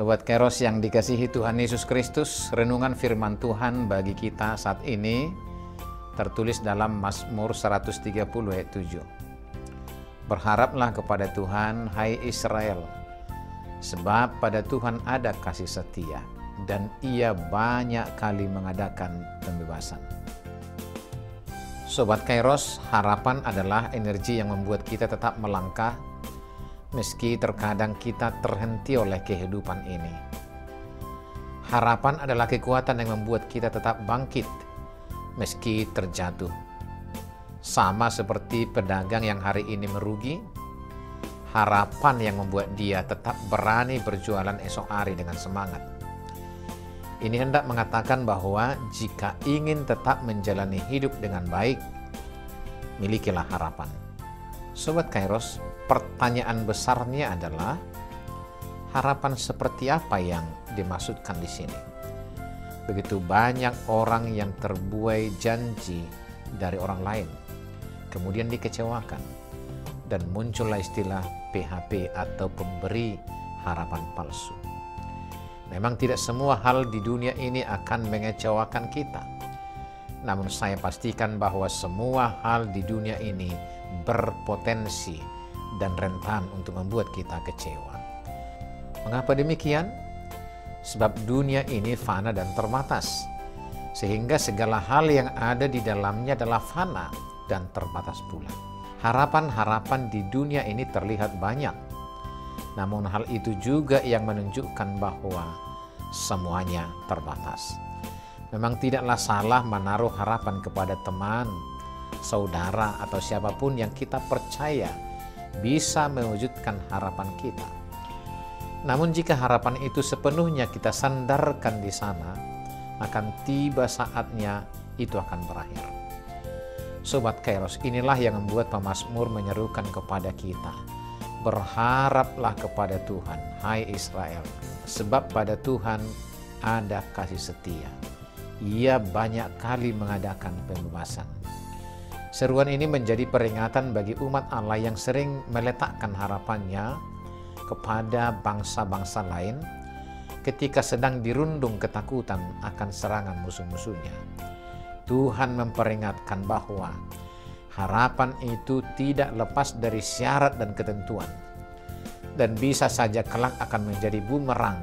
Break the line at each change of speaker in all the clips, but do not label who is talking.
Sobat Kairos yang dikasihi Tuhan Yesus Kristus, renungan firman Tuhan bagi kita saat ini tertulis dalam Mazmur 130 ayat 7. Berharaplah kepada Tuhan, hai Israel, sebab pada Tuhan ada kasih setia, dan Ia banyak kali mengadakan pembebasan. Sobat Kairos, harapan adalah energi yang membuat kita tetap melangkah meski terkadang kita terhenti oleh kehidupan ini. Harapan adalah kekuatan yang membuat kita tetap bangkit meski terjatuh. Sama seperti pedagang yang hari ini merugi, harapan yang membuat dia tetap berani berjualan esok hari dengan semangat. Ini hendak mengatakan bahwa jika ingin tetap menjalani hidup dengan baik, milikilah harapan. Sobat Kairos, pertanyaan besarnya adalah harapan seperti apa yang dimaksudkan di sini? Begitu banyak orang yang terbuai janji dari orang lain, kemudian dikecewakan, dan muncullah istilah PHP atau pemberi harapan palsu. Memang tidak semua hal di dunia ini akan mengecewakan kita. Namun saya pastikan bahwa semua hal di dunia ini berpotensi dan rentan untuk membuat kita kecewa. Mengapa demikian? Sebab dunia ini fana dan terbatas, sehingga segala hal yang ada di dalamnya adalah fana dan terbatas pula. Harapan-harapan di dunia ini terlihat banyak, namun hal itu juga yang menunjukkan bahwa semuanya terbatas. Memang tidaklah salah menaruh harapan kepada teman, saudara, atau siapapun yang kita percaya bisa mewujudkan harapan kita. Namun jika harapan itu sepenuhnya kita sandarkan di sana, akan tiba saatnya itu akan berakhir. Sobat Kairos, inilah yang membuat pemazmur menyerukan kepada kita, berharaplah kepada Tuhan, hai Israel, sebab pada Tuhan ada kasih setia. Ia banyak kali mengadakan pembebasan. Seruan ini menjadi peringatan bagi umat Allah yang sering meletakkan harapannya kepada bangsa-bangsa lain ketika sedang dirundung ketakutan akan serangan musuh-musuhnya. Tuhan memperingatkan bahwa harapan itu tidak lepas dari syarat dan ketentuan, dan bisa saja kelak akan menjadi bumerang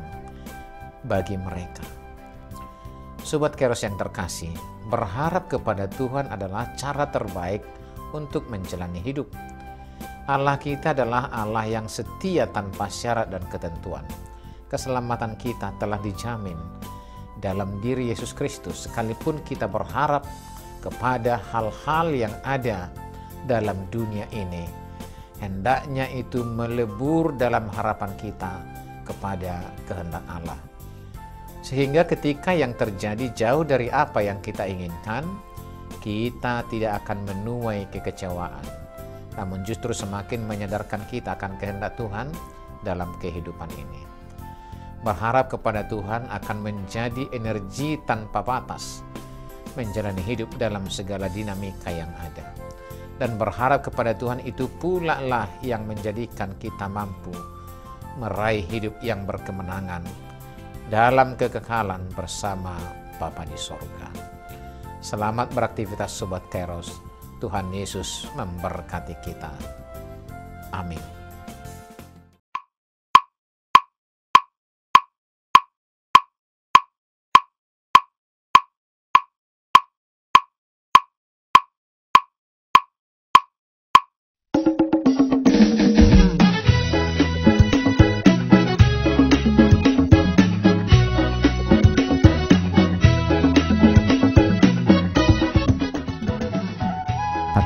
bagi mereka. Sobat Kairos yang terkasih, berharap kepada Tuhan adalah cara terbaik untuk menjalani hidup. Allah kita adalah Allah yang setia tanpa syarat dan ketentuan. Keselamatan kita telah dijamin dalam diri Yesus Kristus, sekalipun kita berharap kepada hal-hal yang ada dalam dunia ini. Hendaknya itu melebur dalam harapan kita kepada kehendak Allah. Sehingga ketika yang terjadi jauh dari apa yang kita inginkan, kita tidak akan menuai kekecewaan, namun justru semakin menyadarkan kita akan kehendak Tuhan dalam kehidupan ini. Berharap kepada Tuhan akan menjadi energi tanpa batas, menjalani hidup dalam segala dinamika yang ada. Dan berharap kepada Tuhan itu pula lah yang menjadikan kita mampu meraih hidup yang berkemenangan dalam kekekalan bersama Bapa di sorga. Selamat beraktivitas Sobat Kairos. Tuhan Yesus memberkati kita. Amin.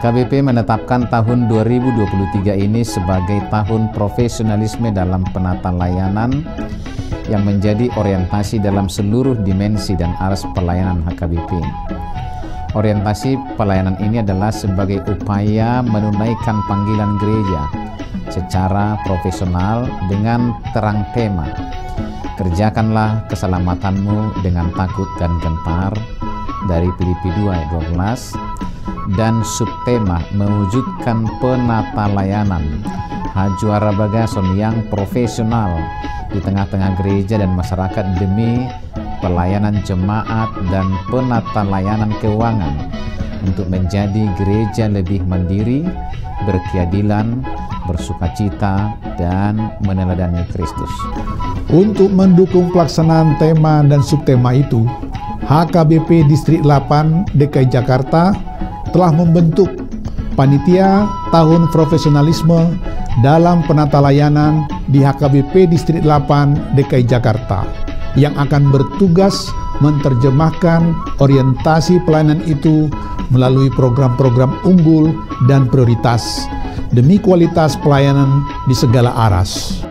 HKBP menetapkan tahun 2023 ini sebagai tahun profesionalisme dalam penata layanan yang menjadi orientasi dalam seluruh dimensi dan aras pelayanan HKBP. Orientasi pelayanan ini adalah sebagai upaya menunaikan panggilan gereja secara profesional dengan terang tema, kerjakanlah keselamatanmu dengan takut dan gentar, dari Filipi 2 ayat 12, dan subtema mewujudkan penata layanan Hajuara Bagason yang profesional di tengah-tengah gereja dan masyarakat demi pelayanan jemaat dan penata layanan keuangan untuk menjadi gereja lebih mandiri, berkeadilan, bersukacita, dan meneladani Kristus.
Untuk mendukung pelaksanaan tema dan subtema itu, HKBP Distrik 8 DKI Jakarta telah membentuk Panitia Tahun Profesionalisme dalam penata layanan di HKBP Distrik 8 DKI Jakarta yang akan bertugas menerjemahkan orientasi pelayanan itu melalui program-program unggul dan prioritas demi kualitas pelayanan di segala aras.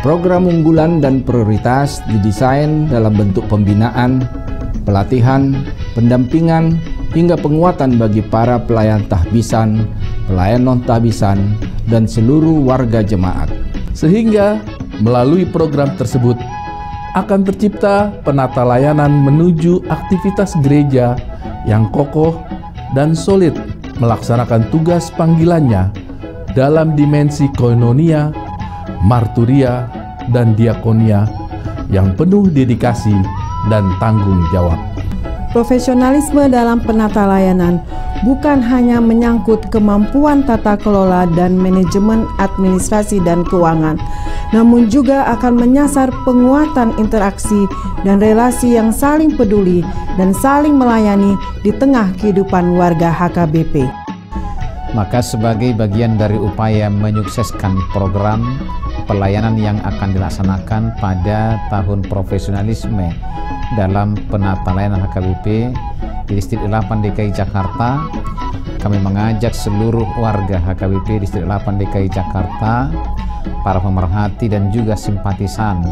Program unggulan dan prioritas didesain dalam bentuk pembinaan, pelatihan, pendampingan, hingga penguatan bagi para pelayan tahbisan, pelayan non-tahbisan, dan seluruh warga jemaat. Sehingga melalui program tersebut akan tercipta penata layanan menuju aktivitas gereja yang kokoh dan solid melaksanakan tugas panggilannya dalam dimensi koinonia, marturia, dan diakonia yang penuh dedikasi dan tanggung jawab.
Profesionalisme dalam penata layanan bukan hanya menyangkut kemampuan tata kelola dan manajemen administrasi dan keuangan, namun juga akan menyasar penguatan interaksi dan relasi yang saling peduli dan saling melayani di tengah kehidupan warga HKBP.
Maka sebagai bagian dari upaya menyukseskan program pelayanan yang akan dilaksanakan pada tahun profesionalisme dalam penata layanan HKBP di Distrik 8 DKI Jakarta, kami mengajak seluruh warga HKBP Distrik 8 DKI Jakarta, para pemerhati dan juga simpatisan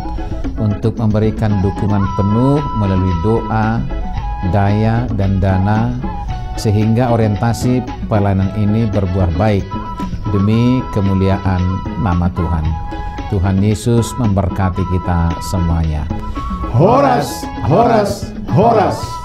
untuk memberikan dukungan penuh melalui doa, daya, dan dana sehingga orientasi pelayanan ini berbuah baik demi kemuliaan nama Tuhan. Tuhan Yesus memberkati kita semuanya.
Horas, horas, horas.